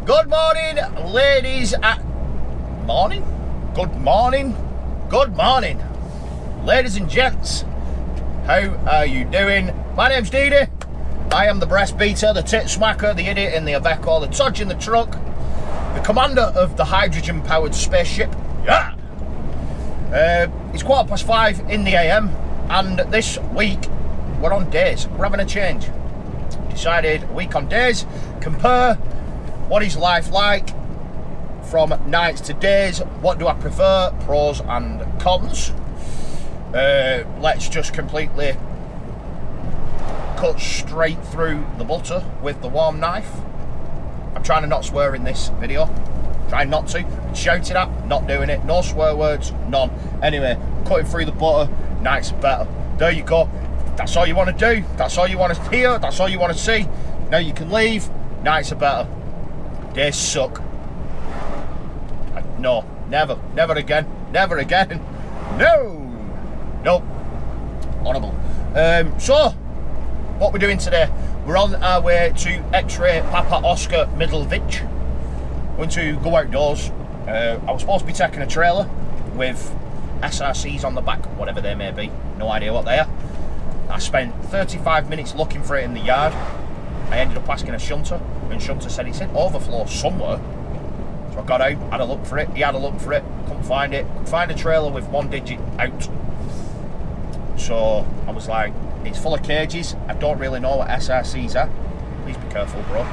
Good morning, ladies morning? Good morning? Good morning. Ladies and gents, how are you doing? My name's Deady. I am the breast beater, the tit smacker, the idiot in the Iveco, the tudge in the truck, the commander of the hydrogen-powered spaceship. Yeah! It's 5:15 in the AM, and this week we're on days. We're having a change. Decided a week on days, compare what is life like from nights to days. What do I prefer? Pros and cons. Let's just completely cut straight through the butter with the warm knife. I'm trying to not swear in this video. Trying not to. Shouting at, not doing it. No swear words, none. Anyway, cutting through the butter, nights are better. There you go. That's all you want to do. That's all you want to hear. That's all you want to see. Now you can leave. Nights are better. Days suck. No, never again. Never again. No. Horrible. So, what we're doing today, we're on our way to X-Ray Papa Oscar Middlevich. Going to go outdoors. I was supposed to be taking a trailer with SRCs on the back, whatever they may be. No idea what they are. I spent 35 minutes looking for it in the yard. I ended up asking a shunter, and shunter said it's in overflow somewhere. So I got out, had a look for it. He had a look for it, couldn't find it. Couldn't find a trailer with one digit out. So I was like, it's full of cages. I don't really know what SRCs are. Please be careful, bro.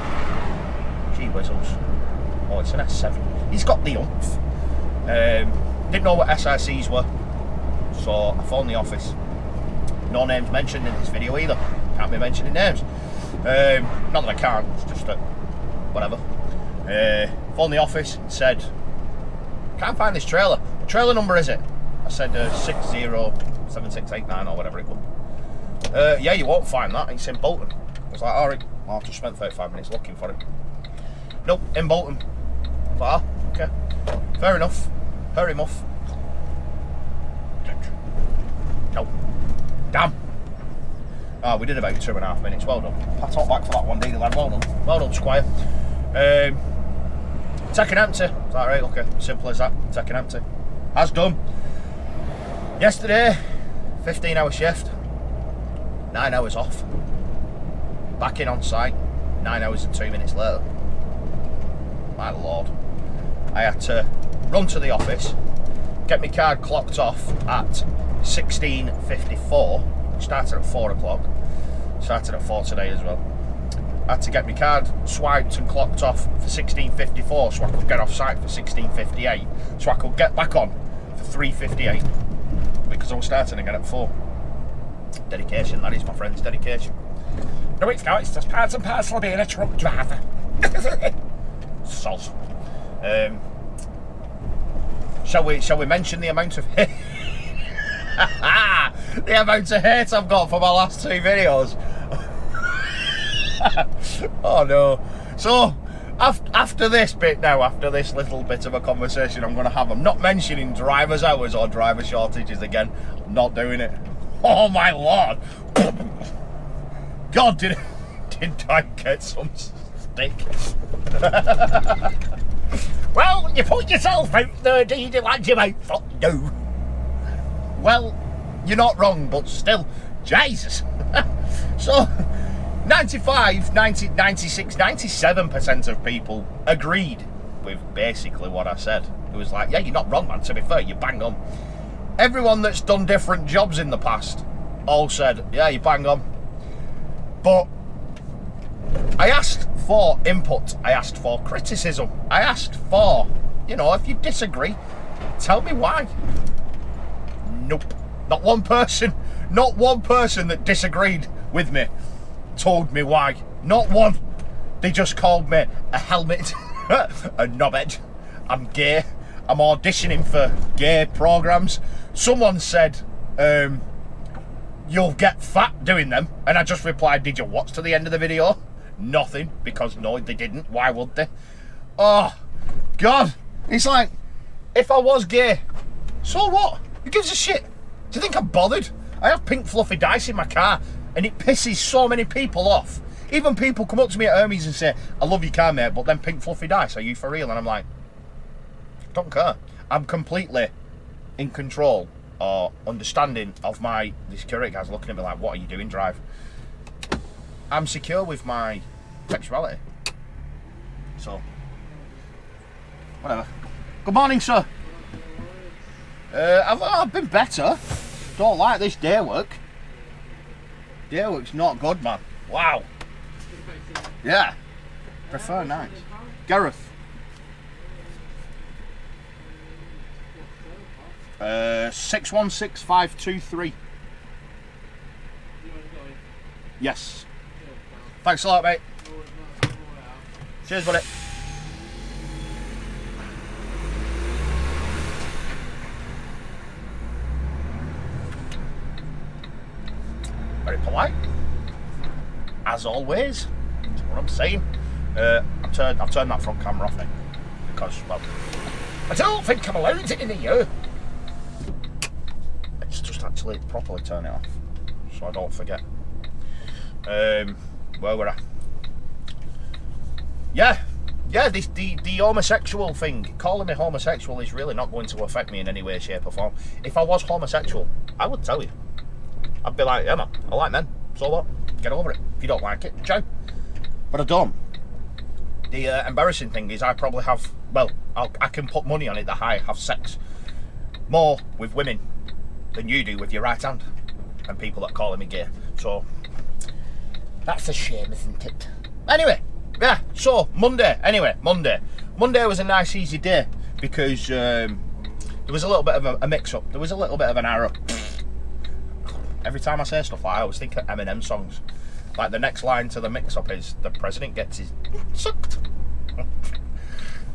Gee whizzles. Oh, it's an S7. He's got the oomph. Didn't know what SRCs were, so I phoned the office. No names mentioned in this video either. Can't be mentioning names. Not that I can't, it's just that, whatever. Phoned the office, said, can't find this trailer. What trailer number is it? I said 607689 or whatever it was. Yeah, you won't find that, it's in Bolton. I was like, alright, well, I've just spent 35 minutes looking for it. Nope, in Bolton. I was like, okay, fair enough. No. Damn. Oh, we did about 2.5 minutes. Well done. Pat on back for that one, Deady lad. Well done. Well done, Squire. Taking empty. Is that right? Okay. Simple as that. Taking empty. As done. Yesterday, 15-hour shift. 9 hours off. Back in on site. 9 hours and 2 minutes later. My lord. I had to run to the office, get my card clocked off at 16:54. Started at 4 o'clock. Started at 4 today as well. I had to get my card swiped and clocked off for 16:54 so I could get off site for 16:58 so I could get back on for 3:58 because I was starting again at 4. Dedication, that is, my friends, dedication. No, it's not, it's just part and parcel of being a truck driver. Soz. Shall we mention the amount of hate I've got for my last 2 videos? Oh no. So after this bit now, after this little bit of a conversation I'm going to have, I'm not mentioning driver's hours or driver shortages again. I'm not doing it. Oh my lord. God, did I get some stick? Well, you put yourself out there, Deady, like you might fuck do. Well, you're not wrong, but still, Jesus. So, 95, 90, 96, 97% of people agreed with basically what I said. It was like, yeah, you're not wrong, man, to be fair, you bang on. Everyone that's done different jobs in the past all said, yeah, you bang on. But I asked for input, I asked for criticism, I asked for, if you disagree, tell me why. Nope. Not one person that disagreed with me told me why. Not one. They just called me a helmet, a knobhead, I'm gay, I'm auditioning for gay programmes. Someone said, you'll get fat doing them, and I just replied, did you watch to the end of the video? Nothing, because no, they didn't. Why would they? Oh, God. It's like, if I was gay, so what? Who gives a shit? Do you think I'm bothered? I have pink fluffy dice in my car, and it pisses so many people off. Even people come up to me at Hermes and say, I love your car, mate, but then pink fluffy dice, are you for real? And I'm like, don't care. I'm completely in control or understanding of the security guys looking at me like, what are you doing, drive? I'm secure with my sexuality. So, whatever. Good morning, sir. I've been better. Don't like this day work. Day work's not good, man. Wow. Yeah. Prefer nights. Gareth. 616523. Yes. Thanks a lot, mate. Cheers, buddy. Very polite, as always. That's what I'm saying. I've turned that front camera off now because, well, I don't think I'm allowed it in here. Let's just actually properly turn it off so I don't forget. Where were I? Yeah, the homosexual thing. Calling me homosexual is really not going to affect me in any way, shape or form. If I was homosexual, I would tell you. I'd be like, yeah man, I like men, so what? Get over it. If you don't like it, ciao. But I don't. The embarrassing thing is I probably have, well, I can put money on it that I have sex more with women than you do with your right hand and people that call me gay. So, that's a shame, isn't it? Anyway, yeah, so Monday was a nice easy day because there was a little bit of a mix-up. There was a little bit of an error. Every time I say stuff like that, I always think of Eminem songs. Like the next line to the mix-up is, the president gets his sucked.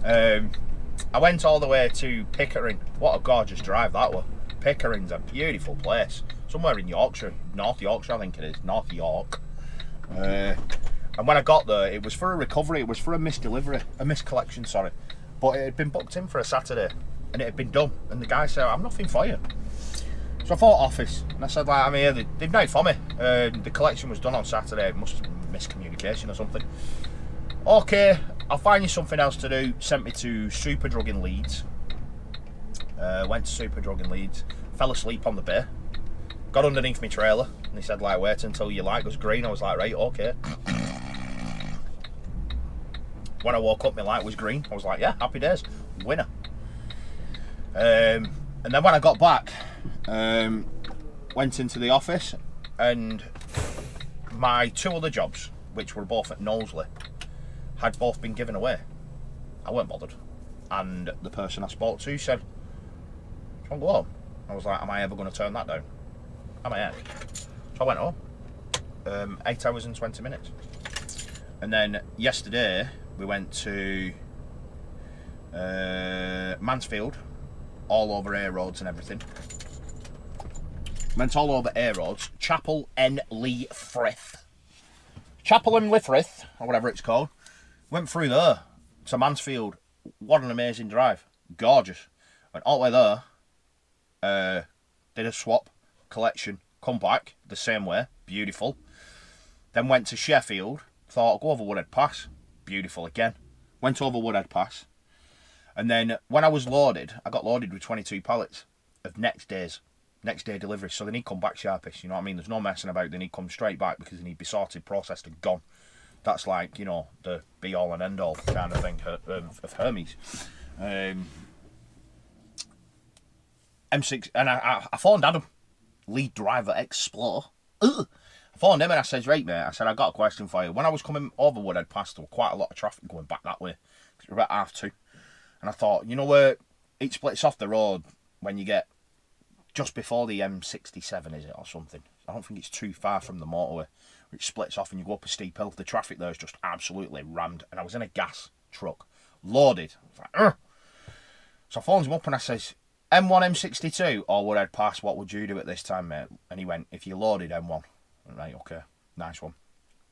I went all the way to Pickering. What a gorgeous drive that was. Pickering's a beautiful place. Somewhere in Yorkshire, North Yorkshire I think it is, North York. And when I got there, it was for a recovery, it was for a miscollection, sorry. But it had been booked in for a Saturday, and it had been done. And the guy said, I'm nothing for you. So I thought office, and I said, like, I'm here, they've not for me. The collection was done on Saturday, it must have been miscommunication or something. Okay, I'll find you something else to do. Sent me to Superdrug in Leeds. Went to Superdrug in Leeds, fell asleep on the bay. Got underneath my trailer, and he said, like, wait until your light goes green. I was like, right, okay. When I woke up, my light was green. I was like, yeah, happy days, winner. And then when I got back, went into the office, and my two other jobs, which were both at Knowsley, had both been given away. I weren't bothered. And the person I spoke to said, do you want to go home? I was like, am I ever going to turn that down? Am I? So I went home. 8 hours and 20 minutes. And then yesterday, we went to Mansfield, all over A roads and everything. Went all over A roads. Chapel en Frith. Chapel en Frith, or whatever it's called. Went through there to Mansfield. What an amazing drive. Gorgeous. Went all the way there. Did a swap, collection, come back the same way. Beautiful. Then went to Sheffield. Thought, I'll go over Woodhead Pass. Beautiful again. Went over Woodhead Pass. And then when I was loaded, I got loaded with 22 pallets of next day delivery. So they need to come back sharpish, you know what I mean? There's no messing about. They need to come straight back because they need to be sorted, processed and gone. That's like, you know, the be all and end all kind of thing of Hermes. M6, and I phoned Adam, lead driver Explorer. I phoned him and I said, right mate, I said, I got a question for you. When I was coming over Woodhead Pass, there was quite a lot of traffic going back that way. It was about 2:30. And I thought, you know where it splits off the road when you get just before the M67, is it, or something? I don't think it's too far from the motorway. It splits off and you go up a steep hill. The traffic there is just absolutely rammed. And I was in a gas truck, loaded. I was like, ugh. So I phoned him up and I says, M1, M62 or Woodhead Pass, what would you do at this time, mate? And he went, if you loaded M1. Right, okay, nice one.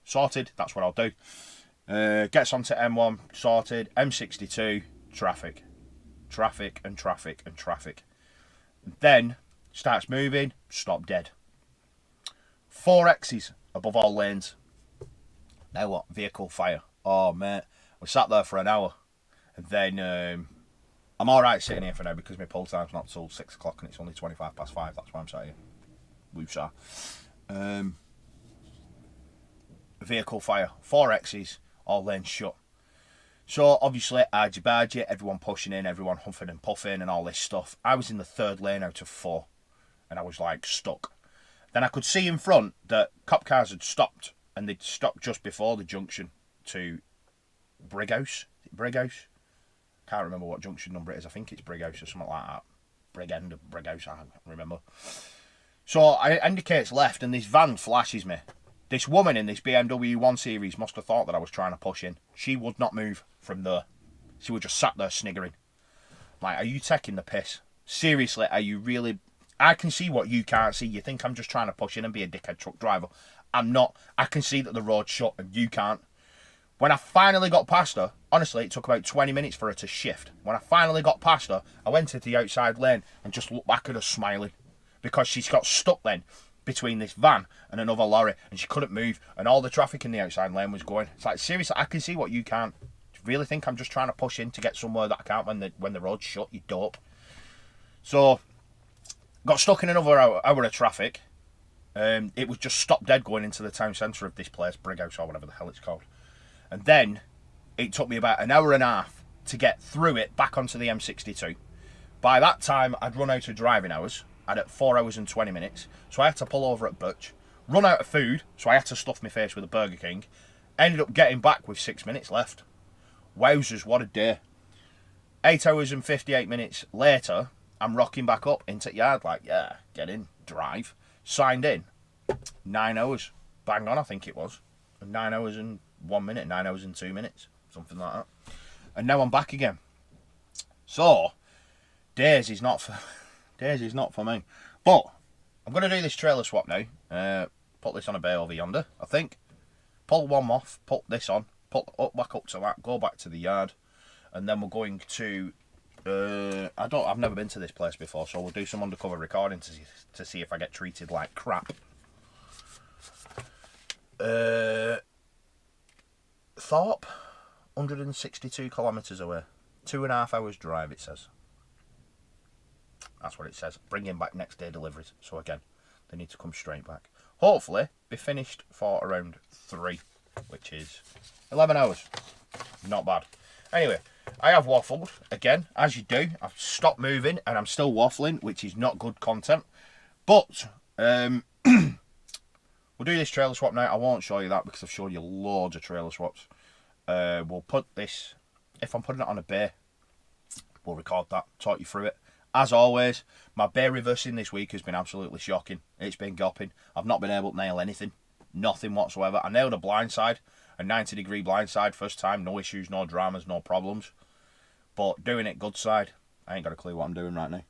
Sorted, that's what I'll do. Gets onto M1, sorted. M62, traffic. Traffic and traffic and traffic. Then starts moving, stop dead. 4 X's above all lanes. Now what? Vehicle fire. Oh, mate. We sat there for an hour. And then I'm alright sitting here for now because my pull time's not till 6 o'clock and it's only 25 past 5. That's why I'm sat here. Woosah. Vehicle fire. 4 X's, all lanes shut. So obviously, argy-bargy, everyone pushing in, everyone huffing and puffing and all this stuff. I was in the 3rd lane out of 4 and I was like stuck. Then I could see in front that cop cars had stopped and they'd stopped just before the junction to Brighouse. Brighouse? Can't remember what junction number it is. I think it's Brighouse or something like that. Brigend of Brighouse, I can't remember. So I indicates left and this van flashes me. This woman in this BMW 1 Series must have thought that I was trying to push in. She would not move from there. She would just sat there sniggering. Like, are you taking the piss? Seriously, are you really... I can see what you can't see. You think I'm just trying to push in and be a dickhead truck driver. I'm not. I can see that the road's shut and you can't. When I finally got past her, honestly, it took about 20 minutes for her to shift. When I finally got past her, I went to the outside lane and just looked back at her smiling. Because she's got stuck then between this van and another lorry and she couldn't move and all the traffic in the outside lane was going. It's like, seriously, I can see what you can't. Do you really think I'm just trying to push in to get somewhere that I can't when the road's shut, you dope? So, got stuck in another hour of traffic. It was just stopped dead going into the town centre of this place, Brighouse or whatever the hell it's called. And then it took me about an hour and a half to get through it back onto the M62. By that time, I'd run out of driving hours. I'd at 4 hours and 20 minutes. So I had to pull over at Butch. Run out of food, so I had to stuff my face with a Burger King. Ended up getting back with 6 minutes left. Wowzers, what a day. 8 hours and 58 minutes later, I'm rocking back up into the yard like, yeah, get in, drive. Signed in. 9 hours. Bang on, I think it was. 9 hours and 1 minute, 9 hours and 2 minutes. Something like that. And now I'm back again. So, days is not for me. But, I'm going to do this trailer swap now. Put this on a bay over yonder, I think. Pull one off, put this on, put back up to that, go back to the yard. And then we're going to... I've never been to this place before, so we'll do some undercover recording to see if I get treated like crap. Thorpe, 162 kilometres away. 2.5 hours drive, it says. That's what it says. Bringing back next day deliveries. So again, they need to come straight back. Hopefully, be finished for around 3, which is 11 hours. Not bad. Anyway, I have waffled, again, as you do. I've stopped moving and I'm still waffling, which is not good content. But, we'll do this trailer swap now. I won't show you that because I've shown you loads of trailer swaps. We'll put this, if I'm putting it on a bay, we'll record that, talk you through it. As always, my bay reversing this week has been absolutely shocking. It's been gopping. I've not been able to nail anything. Nothing whatsoever. I nailed a blindside, a 90-degree blindside first time. No issues, no dramas, no problems. But doing it good side, I ain't got a clue what I'm doing right now.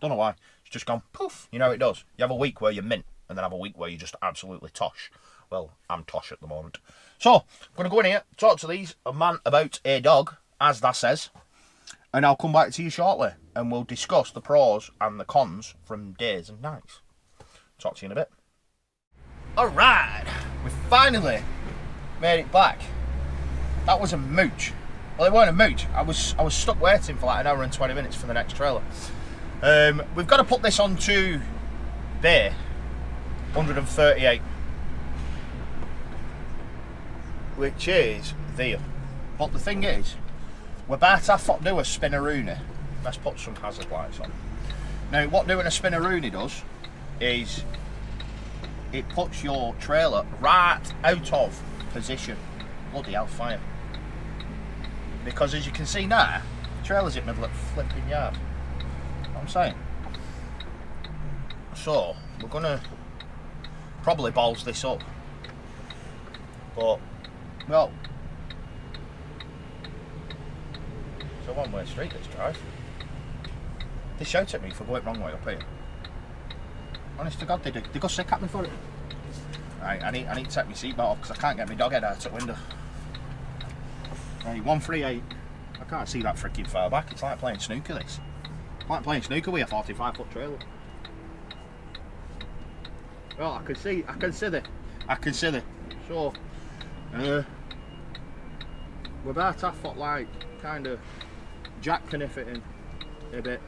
Don't know why. It's just gone poof. You know how it does. You have a week where you're mint, and then have a week where you're just absolutely tosh. Well, I'm tosh at the moment. So, I'm going to go in here, talk to a man about a dog, as that says. And I'll come back to you shortly. And we'll discuss the pros and the cons from days and nights. Talk to you in a bit. Alright, we finally made it back. That was a mooch. Well, it weren't a mooch. I was stuck waiting for like an hour and 20 minutes for the next trailer. We've got to put this onto bay 138, which is there. But the thing is, we're about to have to do a spinneroony. Let's put some hazard lights on. Now, what doing a spinneroony does is it puts your trailer right out of position. Bloody hellfire. Because as you can see now, the trailer's in the middle of the flipping yard. You know what I'm saying? So, we're going to probably balls this up. But, well, it's a one-way street, this drive. They shout at me for going wrong way up here. Honest to God, they do. They go sick at me for it. Right, I need to take my seatbelt off because I can't get my dog head out the window. Right, 138. I can't see that freaking far back. It's like playing snooker, this. It's like playing snooker with a 45-foot trailer. Well, I can see the. So, We're about half foot like kind of jack kniff it in a bit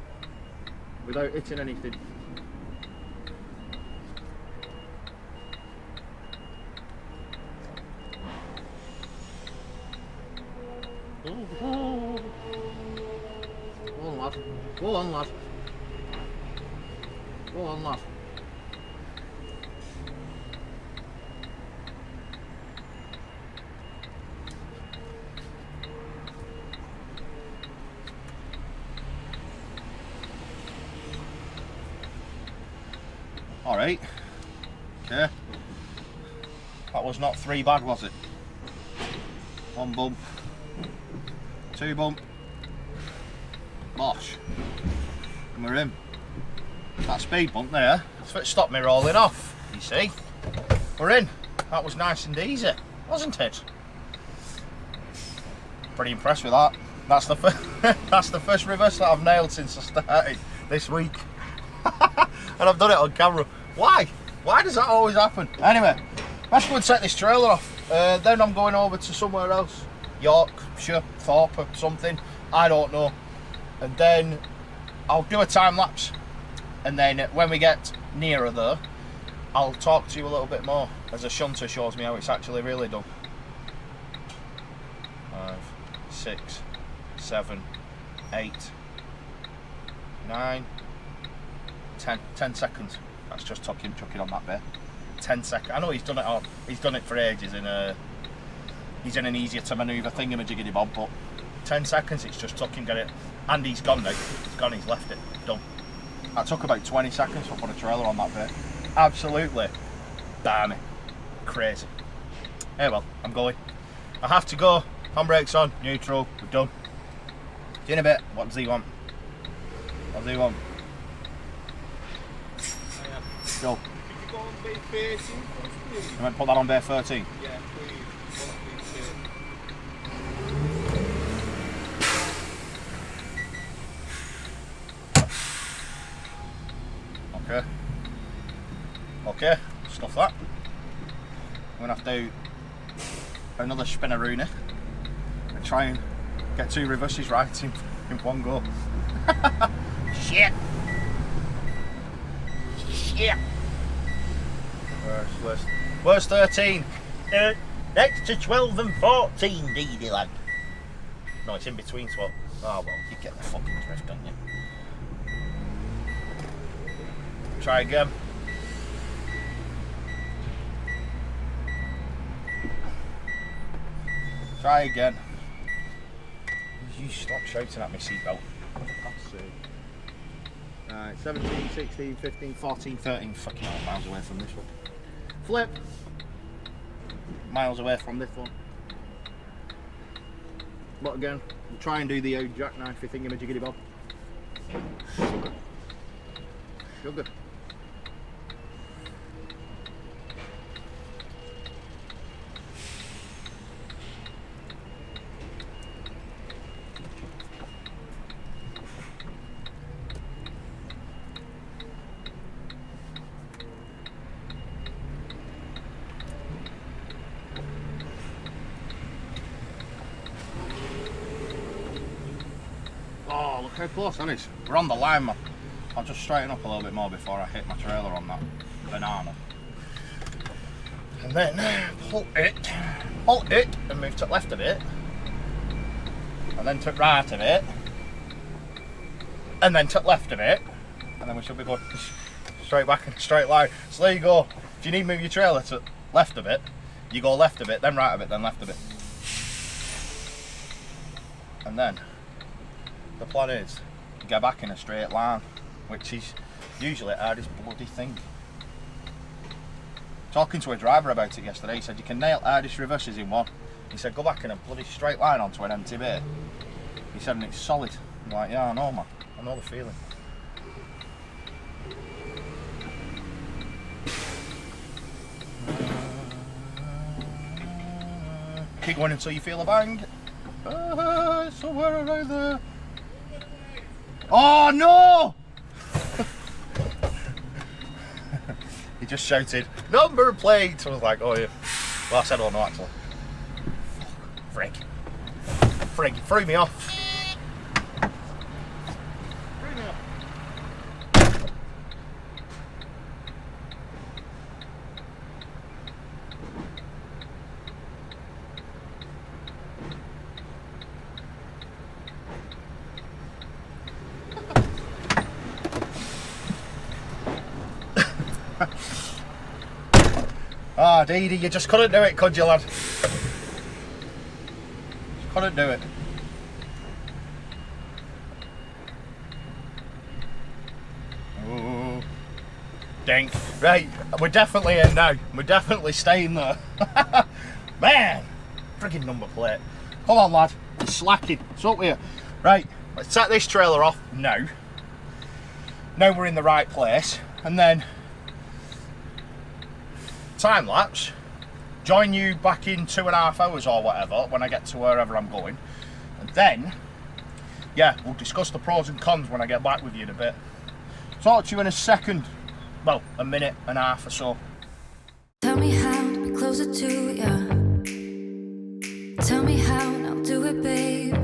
without hitting anything. Go on, lad. Go on, lad. Go on, lad. Alright. Okay. That was not 3 bad, was it? 1 bump. 2 bump. Bosh. And we're in. That speed bump there, that's what stopped me rolling off, you see. We're in. That was nice and easy, wasn't it? Pretty impressed with that. That's the that's the first reverse that I've nailed since I started this week. And I've done it on camera. Why? Why does that always happen? Anyway, let's go and set this trailer off. Then I'm going over to somewhere else. Yorkshire, Thorpe or something. I don't know. And then I'll do a time lapse. And then when we get nearer there, I'll talk to you a little bit more as a shunter shows me how it's actually really done. 5, 6, 7, 8, 9, 10 seconds. That's just chucking on that bit. 10 seconds. I know he's done it all. He's done it for ages he's in an easier to manoeuvre thingamajiggity bob, but 10 seconds it's just tucking, get it. And he's gone now. He's gone, he's left it. Done. That took about 20 seconds to put a trailer on that bit. Absolutely. Damn it. Crazy. Hey well, I'm going. I have to go. Handbrakes on, neutral, we're done. See you in a bit. What does he want? What does he want? Go. Could you go on bay 13 please? You might put that on bay 13? Yeah, please. Okay. Okay, stuff that. I'm going to have to do another spinneroonie and try and get 2 reverses right in one go. Shit! Shit! Where's 13? Next to 12 and 14, Deady lad. No, it's in between 12. Oh well, you get the fucking drift, don't you? Try again. Try again. You stop shouting at me, seatbelt. For God's sake. Alright, 17, 16, 15, 14, 13. Fucking hell, miles away from this one. Flip. Miles away from this one. But again, we'll try and do the old jackknifey thingamajiggity bob. Sugar. Sugar. Oh, look how close that is. We're on the line, man. I'll just straighten up a little bit more before I hit my trailer on that banana. And then halt it, and move to the left of it. And then to the right of it. And then to the left of it. And then we should be going straight back in a straight line. So there you go. If you need to move your trailer to the left of it, you go left of it, then right of it, then left of it. And then the plan is to get back in a straight line, which is usually the hardest bloody thing. Talking to a driver about it yesterday, he said you can nail hardest reverses in one. He said go back in a bloody straight line onto an empty bay. He said and it's solid. I'm like, yeah, I know, man. I know the feeling. Keep going until you feel a bang. Somewhere around there. Oh no! He just shouted, number plate! I was like, oh yeah. Well, I said, oh no, actually. Frig, threw me off. Ah, Deady, you just couldn't do it, could you, lad? Just couldn't do it. Ooh. Dink. Right, we're definitely in now. We're definitely staying there. Man! Friggin' number plate. Come on, lad. You're slacking. It's up with you. Right, let's set this trailer off now. Now we're in the right place. And then time lapse, join you back in 2.5 hours or whatever when I get to wherever I'm going, and then yeah, we'll discuss the pros and cons when I get back with you in a bit. Talk to you in a second, well, a minute and a half or so. Tell me how to be closer to ya. Tell me how and I'll do it, babe.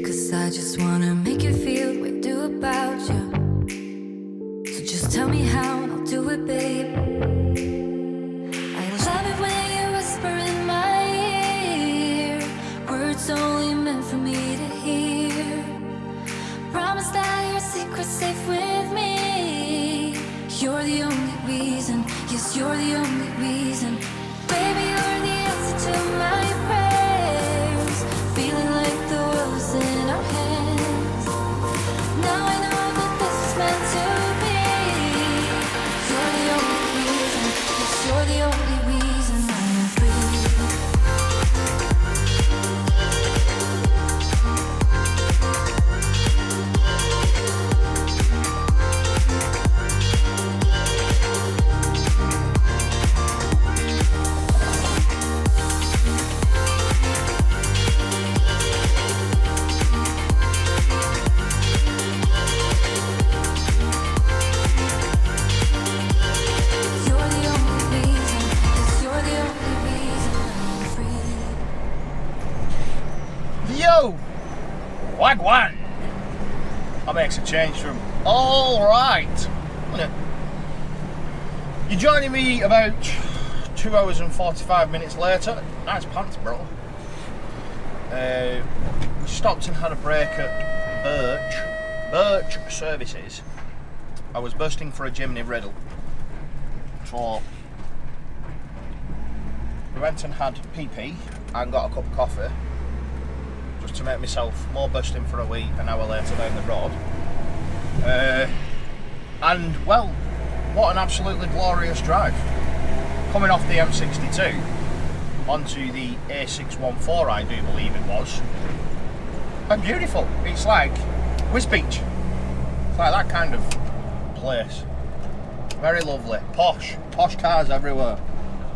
Cause I just wanna make you feel what I do about ya. So just tell me how and I'll do it, babe. It's only meant for me to hear. Promise that your secret's safe with me. You're the only reason, yes, you're the only reason. Baby, you're the answer to my prayers. Feeling like the world's in our hands. Now I know that this is meant to be. You're the only reason, yes, you're the only reason I'm free. Wagwan! That makes a change from alright. You're joining me about 2 hours and 45 minutes later. Nice pants, bro. Stopped and had a break at Birch Services. I was bursting for a Jimny Riddle. So we went and had PP and got a cup of coffee, just to make myself more bursting for a wee an hour later down the road. And well, what an absolutely glorious drive. Coming off the M62 onto the A614, I do believe it was. And beautiful. It's like Wisbech. It's like that kind of place. Very lovely. Posh cars everywhere.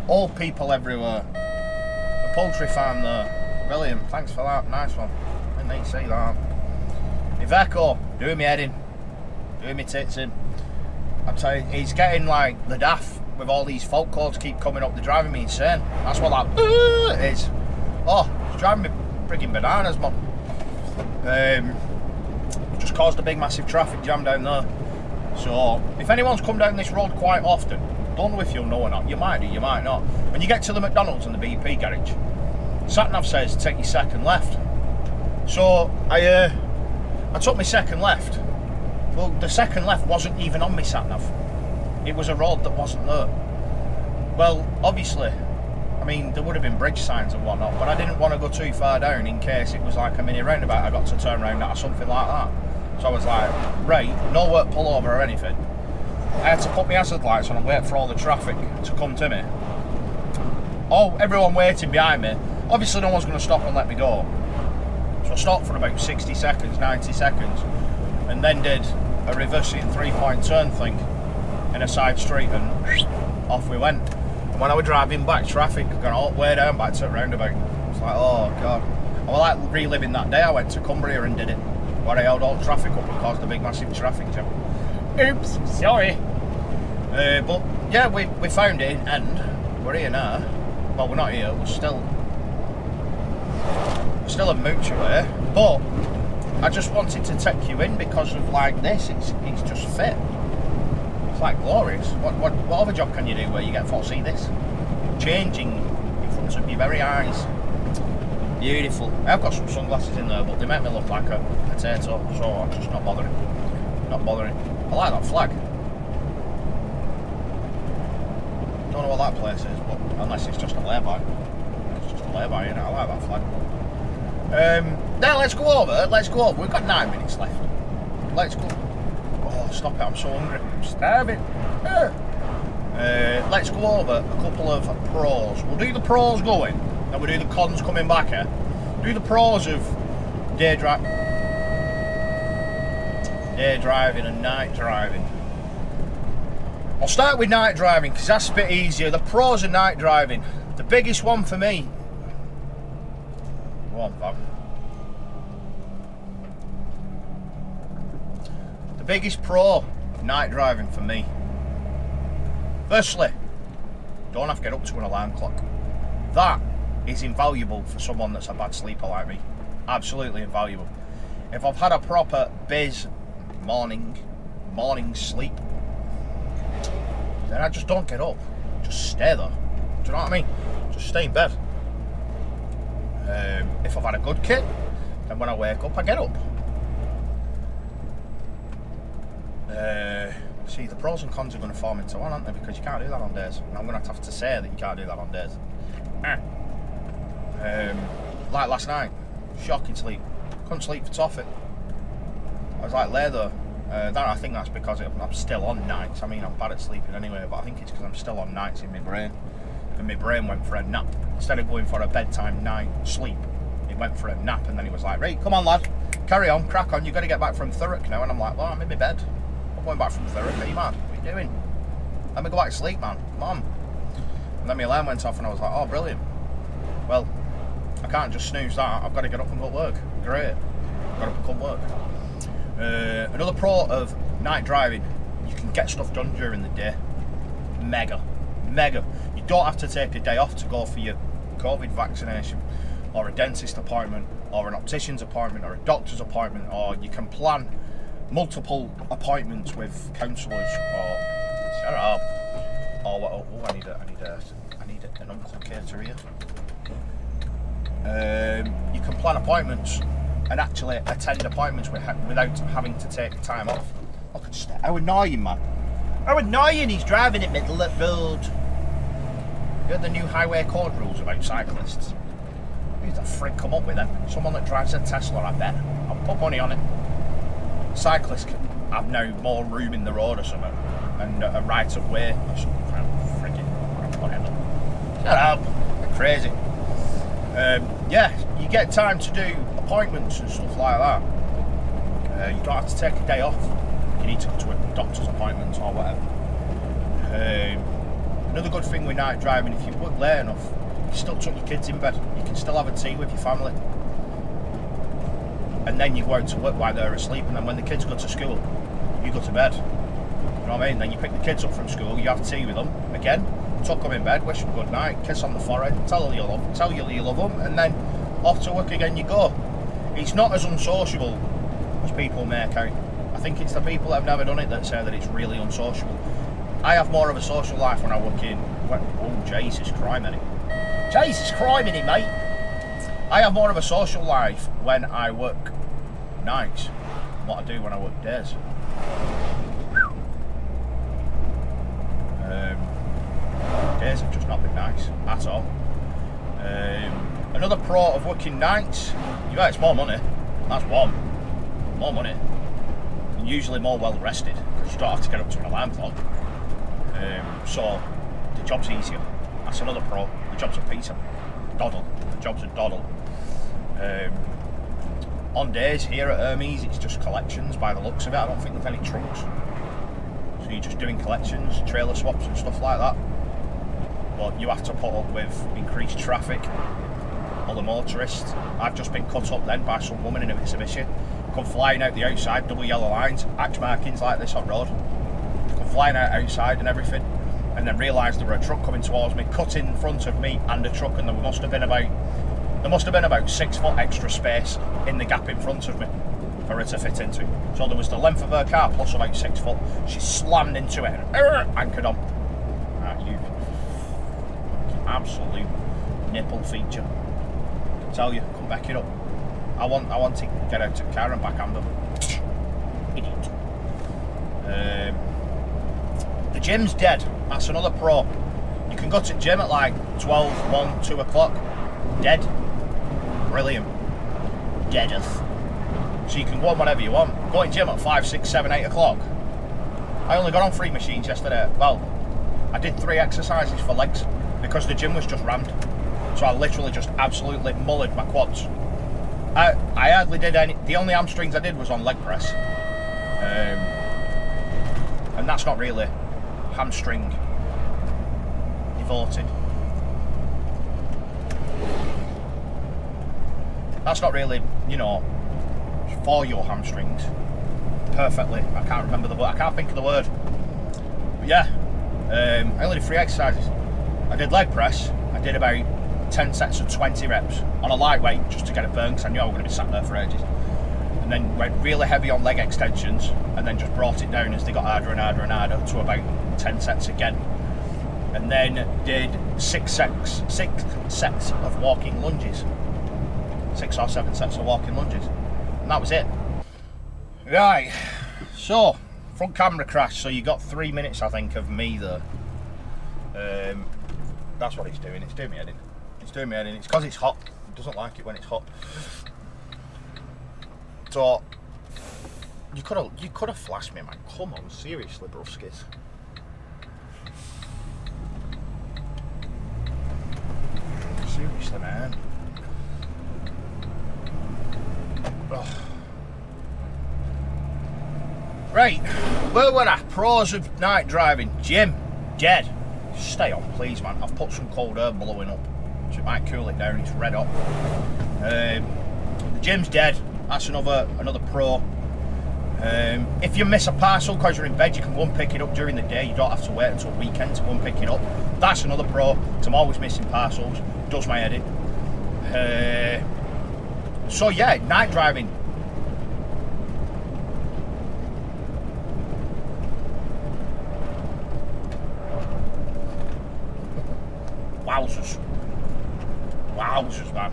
Old people everywhere. A poultry farm there. Brilliant, thanks for that, nice one. Didn't need to see that. Iveco, doing me head in, doing me tits in. I'm telling you, he's getting like the daft with all these fault codes keep coming up, they're driving me insane. That's what that is. Oh, it's driving me frigging bananas, man. Just caused a big massive traffic jam down there. So, if anyone's come down this road quite often, don't know if you'll know or not, you might do, you might not. When you get to the McDonald's and the BP garage, Sat-nav says take your second left. So I took my second left. Well, the second left wasn't even on my sat-nav. It was a road that wasn't there. Well, obviously, I mean, there would have been bridge signs and whatnot, but I didn't want to go too far down in case it was like a mini roundabout I got to turn around at or something like that. So I was like, right, no work pull over or anything. I had to put my hazard lights on and wait for all the traffic to come to me. Oh, everyone waiting behind me. Obviously no one's going to stop and let me go. So I stopped for about 60 seconds, 90 seconds, and then did a reversing 3-point turn thing in a side street, and off we went. And when I was driving back, traffic going all the way down back to the roundabout. It's like, oh god. I was like reliving that day I went to Cumbria and did it, where I held all the traffic up and caused a big massive traffic jam. Oops, sorry. But yeah, we found it in end. We're here now. Well, we're not here, we're still still a motorway, but I just wanted to take you in because of like this. It's just fit. It's like glorious. What other job can you do where you get to see this changing in front of your very eyes? Beautiful. I've got some sunglasses in there, but they make me look like a potato, so I'm just not bothering. Not bothering. I like that flag. Don't know what that place is, but unless it's just a lay-by. It's just a lay-by, innit? I like that flag. Now let's go over. We've got 9 minutes left. Let's go. Oh, stop it! I'm so hungry. I'm starving. Let's go over a couple of pros. We'll do the pros going, and we'll do the cons coming back here. Do the pros of day driving and night driving. I'll start with night driving because that's a bit easier. The pros of night driving. The biggest one for me. Go on, Bob. The biggest pro of night driving for me. Firstly, don't have to get up to an alarm clock. That is invaluable for someone that's a bad sleeper like me. Absolutely invaluable. If I've had a proper biz morning sleep, then I just don't get up. Just stay there. Do you know what I mean? Just stay in bed. If I've had a good kit, then when I wake up, I get up. See, the pros and cons are going to form into one, aren't they? Because you can't do that on days. And I'm going to have to say that you can't do that on days. Like last night, shocking sleep. Couldn't sleep for toffee. I was like lay there. I think that's because I'm still on nights. I mean, I'm bad at sleeping anyway, but I think it's because I'm still on nights in my brain. And my brain went for a nap. Instead of going for a bedtime night sleep, it went for a nap, and then he was like, right, come on lad, carry on, crack on, you've got to get back from Thurrock now. And I'm like, well, I'm in my bed. I'm going back from Thurrock, are you mad? What are you doing? Let me go back to sleep, man, come on. And then my alarm went off and I was like, oh, brilliant. Well, I can't just snooze that, I've got to get up and go to work. Great, I've got to become work. Another pro of night driving, you can get stuff done during the day. Mega. You don't have to take a day off to go for your COVID vaccination, or a dentist appointment, or an optician's appointment, or a doctor's appointment, or you can plan multiple appointments with counsellors, or shut up. Oh, I need an uncomplicator here. You can plan appointments and actually attend appointments without having to take time off. Look at how annoying, man. How annoying he's driving in middle of the road. You heard the new highway code rules about cyclists? Who's the frick come up with them? Someone that drives a Tesla, I bet. I'll put money on it. Cyclists have now more room in the road or something, and a right of way or something. Freaking whatever. Shut up. They're crazy. Yeah, you get time to do appointments and stuff like that. You don't have to take a day off. You need to go to a doctor's appointment or whatever. Another good thing with night driving, if you work late enough, you still tuck your kids in bed. You can still have a tea with your family. And then you go out to work while they're asleep, and then when the kids go to school, you go to bed. You know what I mean? Then you pick the kids up from school, you have tea with them, again, tuck them in bed, wish them good night, kiss on the forehead, tell you love them, and then off to work again you go. It's not as unsociable as people make out. I think it's the people that have never done it that say that it's really unsociable. I have more of a social life when I work in... Oh, Jesus Christ, mate. Jesus Christ, mate. I have more of a social life when I work nights than what I do when I work days. Days have just not been nice at all. Another pro of working nights, it's more money. That's one. More money. And usually more well rested, because you don't have to get up to an alarm clock. So the job's easier. That's another pro. The job's a pizza. Doddle. The job's a doddle. On days here at Hermes, it's just collections by the looks of it. I don't think there's any trucks. So you're just doing collections, trailer swaps and stuff like that. But you have to put up with increased traffic. All the motorists. I've just been cut up then by some woman in a Mitsubishi. Come flying out the outside, double yellow lines, axe markings like this on road. Come flying out outside and everything. And then realised there were a truck coming towards me, cut in front of me and a truck, and there must have been about There must have been about 6 foot extra space in the gap in front of me for her to fit into. So there was the length of her car plus about 6 foot. She slammed into it and anchored on. You absolute nipple feature. I tell you, come back it up. I want to get out to the car and backhand her. Idiot. The gym's dead. That's another pro. You can go to the gym at like 12, 1, 2 o'clock. Dead. Brilliant. Deadeth. So you can go on whenever you want. Go to the gym at 5, 6, 7, 8 o'clock. I only got on 3 machines yesterday. Well, I did 3 exercises for legs because the gym was just rammed. So I literally just absolutely mullered my quads. I hardly did any. The only hamstrings I did was on leg press. And that's not really hamstring devoted. That's not really, you know, for your hamstrings. Perfectly. I can't remember the word. I can't think of the word. But yeah, I only did 3 exercises. I did leg press. I did about 10 sets of 20 reps on a lightweight just to get it burned because I knew I was going to be sat there for ages. And then went really heavy on leg extensions and then just brought it down as they got harder and harder and harder to about 10 sets again. And then did 6 sets of walking lunges. 6 or 7 sets of walking lunges. And that was it. Right, so front camera crash, so you got 3 minutes I think of me there. That's what it's doing, it's doing me head in. It's doing me head in, it's because it's hot. It doesn't like it when it's hot. So you could have flashed me, man. Come on, seriously, bruskis. Seriously, man. Ugh. Right, where were I? Pros of night driving. Gym, dead. Stay on, please, man. I've put some cold air blowing up, so it might cool it down. It's red hot. The gym's dead. That's another pro. If you miss a parcel because you're in bed, you can go and pick it up during the day. You don't have to wait until weekend to go and pick it up. That's another pro. Because I'm always missing parcels. Does my head in. So yeah, night driving. Wowzers. Wowzers, man.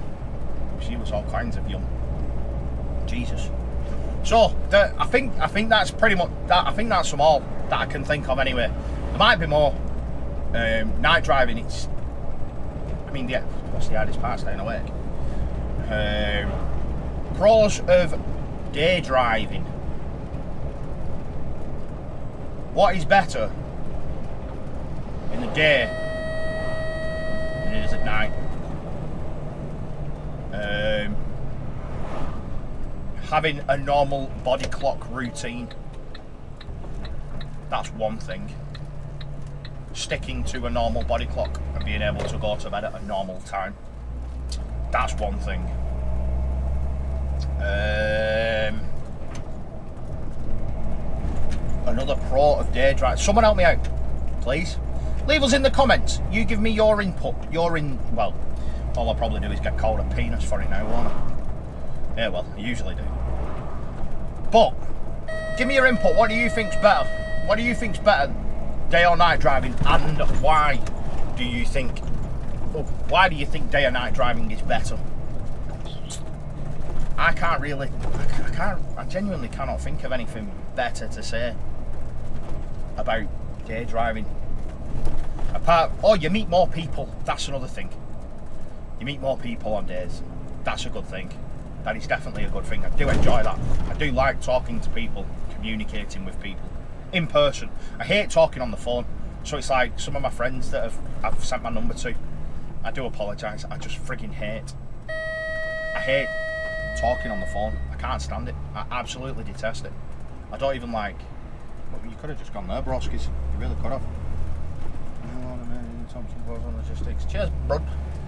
She was all kinds of young. Jesus. So I think that's pretty much that. I think that's all that I can think of anyway. There might be more. Night driving. It's. I mean, yeah. What's the hardest part? Staying awake. Pros of day driving. What is better in the day than it is at night? Having a normal body clock routine. That's one thing. Sticking to a normal body clock and being able to go to bed at a normal time. That's one thing. Another pro of day drive. Someone help me out, please. Leave us in the comments. You give me your input. Well, all I'll probably do is get called a penis for it now, won't I? Yeah, well, I usually do. But give me your input. What do you think's better? What do you think's better, day or night driving, and why do you think? Why do you think day or night driving is better? I genuinely cannot think of anything better to say about day driving. You meet more people. That's another thing. You meet more people on days. That's a good thing. That is definitely a good thing. I do enjoy that. I do like talking to people, communicating with people in person. I hate talking on the phone. So it's like some of my friends that I've sent my number to. I do apologise. I just frigging hate. I hate talking on the phone. I can't stand it. I absolutely detest it. I don't even like. Well, you could have just gone there, broskies. You really could have. Thompson was on logistics. Cheers, bud.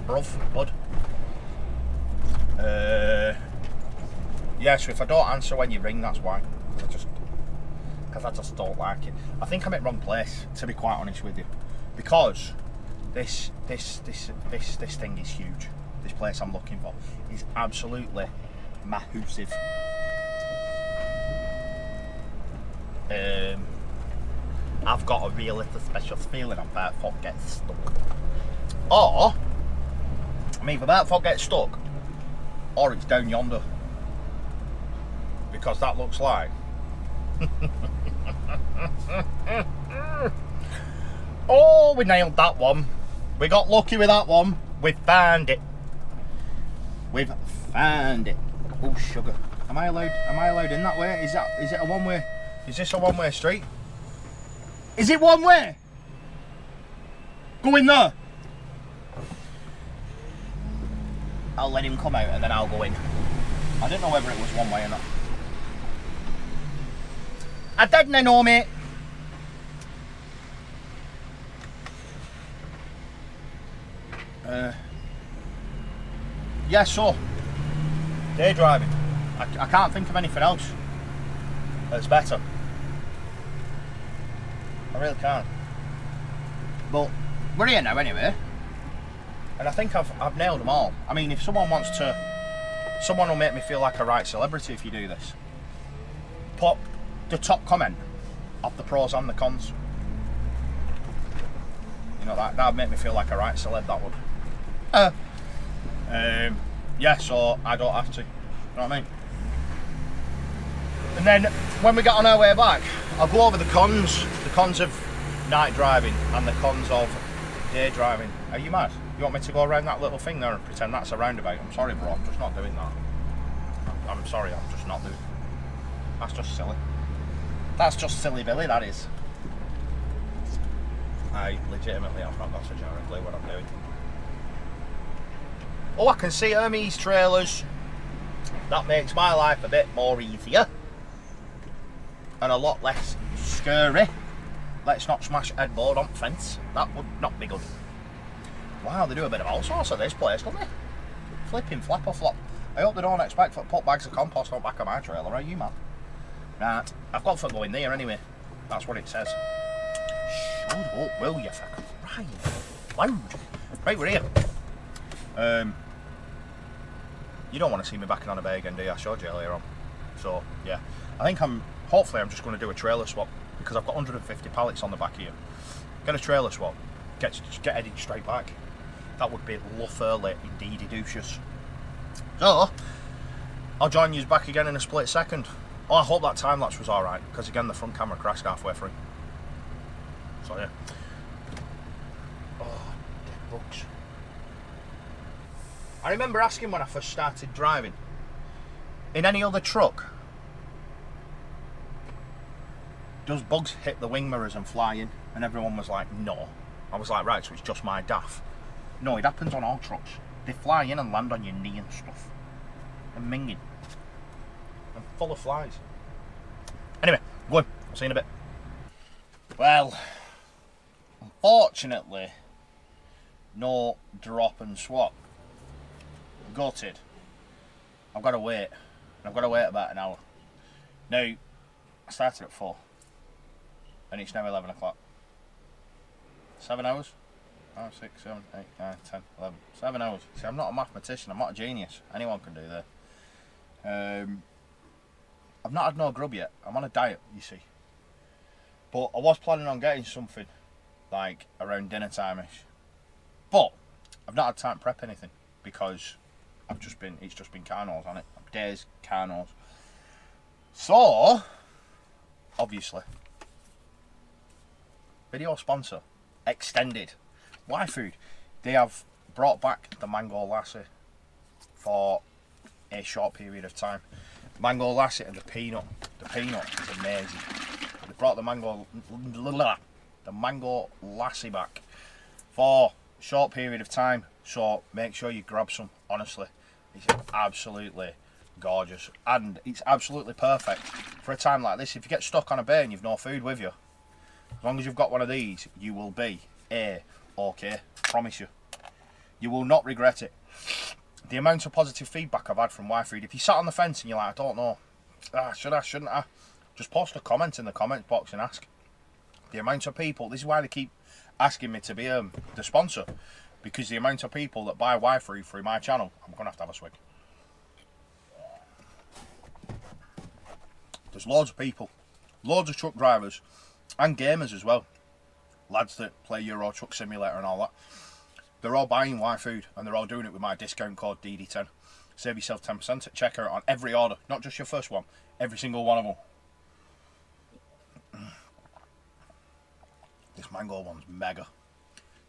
Bud. Yeah, so if I don't answer when you ring, that's why. Because I just don't like it. I think I'm at the wrong place, to be quite honest with you. Because this thing is huge. This place I'm looking for. It's absolutely massive. I've got a real little special feeling about foot gets stuck. Or, I mean, if about foot gets stuck, or it's down yonder. Because that looks like... Oh, we nailed that one. We got lucky with that one. We found it. We've found it. Oh, sugar. Am I allowed in that way? Is it a one-way? Is this a one-way street? Is it one way? Go in there. I'll let him come out and then I'll go in. I didn't know whether it was one way or not. I didn't know, mate. Yeah, so day driving. I can't think of anything else that's better. I really can't. But we're here now anyway, and I think I've nailed them all. I mean, if someone wants to, someone will make me feel like a right celebrity if you do this. Put the top comment of the pros and the cons. You know, that'd make me feel like a right celeb, that would. Yeah, so I don't have to. You know what I mean? And then when we get on our way back, I'll go over the cons of night driving and the cons of day driving. Are you mad? You want me to go around that little thing there and pretend that's a roundabout? I'm sorry, bro, I'm just not doing that. I'm sorry, I'm just not doing it. That's just silly. That's just silly Billy, that is. I legitimately have not got a jar of clue what I'm doing. Oh, I can see Hermes trailers. That makes my life a bit more easier. And a lot less scary. Let's not smash headboard on fence. That would not be good. Wow, they do a bit of all sorts of this place, don't they? Flipping flap or flop. I hope they don't expect to put bags of compost on the back of my trailer, are you, man? Right, I've got to go in there anyway. That's what it says. Shut up, will you, for crying loud. Right, we're here. You don't want to see me backing on a bay again, do you? I showed you earlier on. So, yeah. Hopefully I'm just going to do a trailer swap, because I've got 150 pallets on the back here. Get a trailer swap, get headed straight back. That would be lovely indeedy douches. So, I'll join you back again in a split second. Oh, I hope that time lapse was alright, because again the front camera crashed halfway through. So yeah. Oh, dead bugs. I remember asking when I first started driving, in any other truck, does bugs hit the wing mirrors and fly in? And everyone was like, no. I was like, right, so it's just my daft. No, it happens on all trucks. They fly in and land on your knee and stuff. And minging. And full of flies. Anyway, go on. I'll see you in a bit. Well, unfortunately, no drop and swap. Gutted. I've got to wait. I've got to wait about an hour. Now, I started at 4. And it's now 11 o'clock. 7 hours? 5, 6, 7, 8, 9, 10, 11. 7 hours. See, I'm not a mathematician. I'm not a genius. Anyone can do that. I've not had no grub yet. I'm on a diet, you see. But I was planning on getting something, like, around dinner time-ish. But I've not had time to prep anything, because it's just been carnos on it. Days, carnos. So, obviously, video sponsor, Extended. Y-Food. They have brought back the mango lassi for a short period of time. Mango lassi and the peanut. The peanut is amazing. They brought the mango lassi back for a short period of time. So make sure you grab some, honestly. It's absolutely gorgeous. And it's absolutely perfect for a time like this. If you get stuck on a bay and you've no food with you, as long as you've got one of these, you will be okay. Promise you. You will not regret it. The amount of positive feedback I've had from Y-Food. If you sat on the fence and you're like, I don't know, should I, shouldn't I? Just post a comment in the comments box and ask. The amount of people, this is why they keep asking me to be the sponsor. because the amount of people that buy Wi-Fi through my channel, I'm going to have a swig. There's loads of people, loads of truck drivers and gamers as well. Lads that play Euro Truck Simulator and all that. They're all buying Wi-Fi and they're all doing it with my discount code Deady10. Save yourself 10% at checkout on every order, not just your first one, every single one of them. This mango one's mega.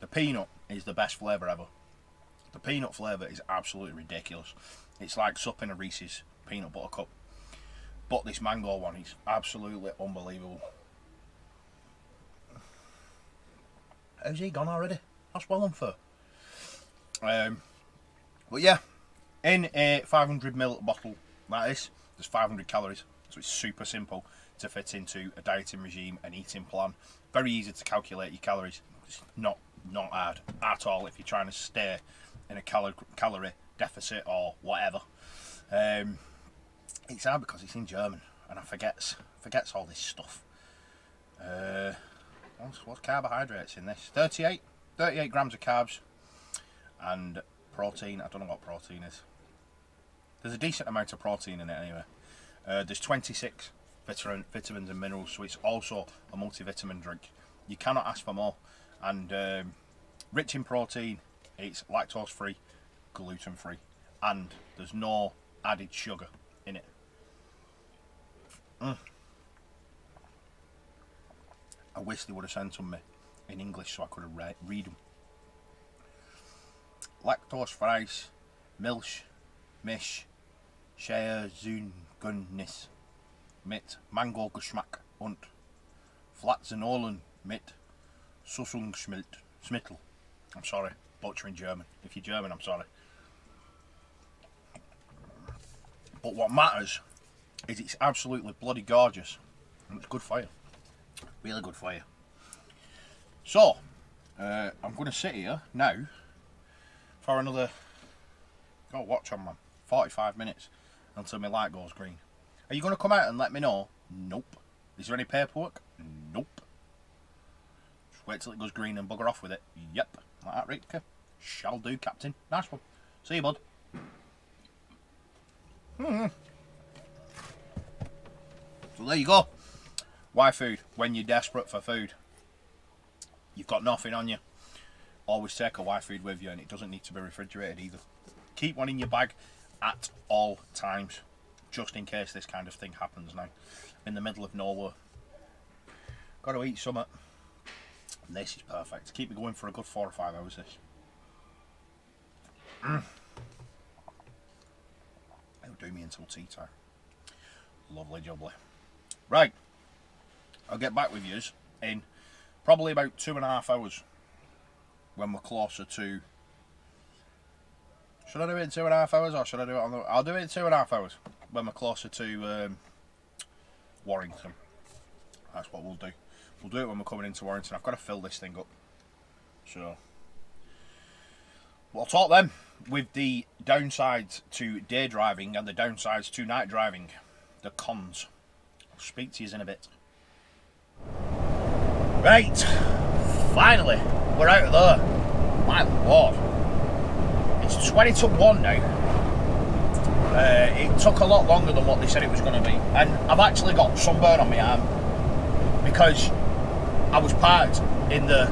The peanut is the best flavour ever. The peanut flavour is absolutely ridiculous. It's like supping a Reese's peanut butter cup. But this mango one is absolutely unbelievable. How's he gone already? That's well unfair. But yeah, in a 500ml bottle like this, there's 500 calories. So it's super simple to fit into a dieting regime and eating plan. Very easy to calculate your calories. It's not hard at all if you're trying to stay in a calorie deficit or whatever. It's hard because it's in German and I forgets all this stuff. What's carbohydrates in this? 38 grams of carbs and protein. I don't know what protein is. There's a decent amount of protein in it anyway. There's 26 vitamins and minerals, so it's also a multivitamin drink. You cannot ask for more. And rich in protein, it's lactose free, gluten free, and there's no added sugar in it. I wish they would have sent them me in English so I could have read them. Lactose fries, Milch, Misch, Schärzengunnis mit Mango-Geschmack und Flatzenolen mit Süßungsmittel. I'm sorry, butchering German. If you're German, I'm sorry. But what matters is it's absolutely bloody gorgeous and it's good for you. Really good for you. So, I'm going to sit here now for another, watch on man, 45 minutes until my light goes green. Are you going to come out and let me know? Nope. Is there any paperwork? Nope. Just wait till it goes green and bugger off with it. Yep. Like that, Rick. Shall do, Captain. Nice one. See you, bud. So there you go. Why food? When you're desperate for food. You've got nothing on you. Always take a Y-food with you, and it doesn't need to be refrigerated either. Keep one in your bag at all times, just in case this kind of thing happens now. In the middle of nowhere. Got to eat something. And this is perfect. Keep me going for a good 4 or 5 hours, this. It'll do me until tea time. Lovely jubbly. Right. I'll get back with yous in probably about 2.5 hours when we're closer to... Should I do it in 2.5 hours or should I do it on the... I'll do it in 2.5 hours when we're closer to Warrington. That's what we'll do. We'll do it when we're coming into Warrington. I've got to fill this thing up. So... We'll talk then with the downsides to day driving and the downsides to night driving. The cons. I'll speak to you in a bit. Right, finally, we're out of there. My lord. It's 20 to 1 now. It took a lot longer than what they said it was going to be. And I've actually got sunburn on my arm because I was parked in the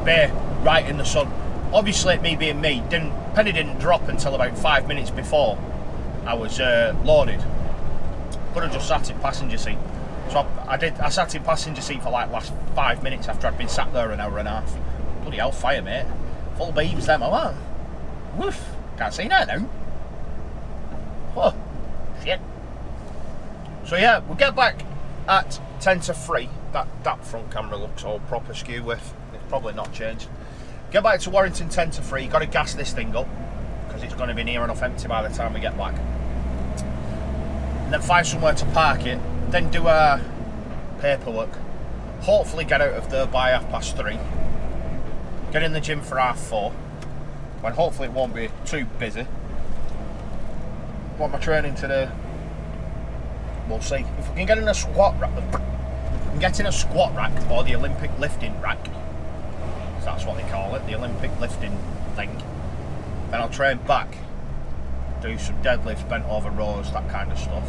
bay right in the sun. Obviously, me being me, penny didn't drop until about 5 minutes before I was loaded. Could have just sat in passenger seat. So I sat in passenger seat for like last 5 minutes after I'd been sat there an hour and a half. Bloody hell, fire, mate. Full beams them, oh, woof. Can't see that now. Oh, shit. So yeah, we'll get back at 10 to 3. That front camera looks all proper skew with. It's probably not changed. Get back to Warrington 10 to 3. Got to gas this thing up because it's going to be near enough empty by the time we get back. And then find somewhere to park it. Then do our paperwork. Hopefully get out of there by 3:30. Get in the gym for 4:30. When hopefully it won't be too busy. What am I training today? We'll see. If we can get in a squat rack, or the Olympic lifting rack, 'cause that's what they call it, the Olympic lifting thing. Then I'll train back, do some deadlifts, bent over rows, that kind of stuff.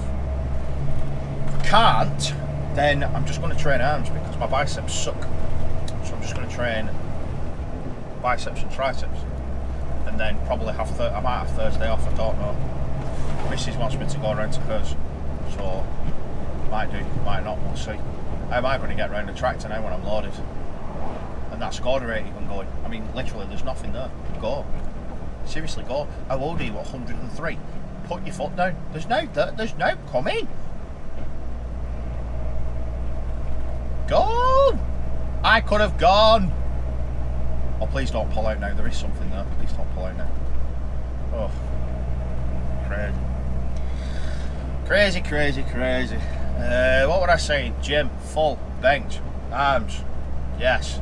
If I can't, then I'm just going to train arms because my biceps suck. So I'm just going to train biceps and triceps, and then probably have I might have Thursday off. I don't know. Mrs wants me to go around to hers, so might do, might not. We'll see. How am I going to get around the tractor now when I'm loaded? And that score ain't even going. I mean, literally, there's nothing there. Go. Seriously, go. How old are you? 103. Put your foot down. There's no coming. Go. I could have gone. Oh, please don't pull out now. There is something there. Please don't pull out now. Oh, crazy. Crazy, crazy, crazy. What would I say? Gym, full, bench, arms. Yes.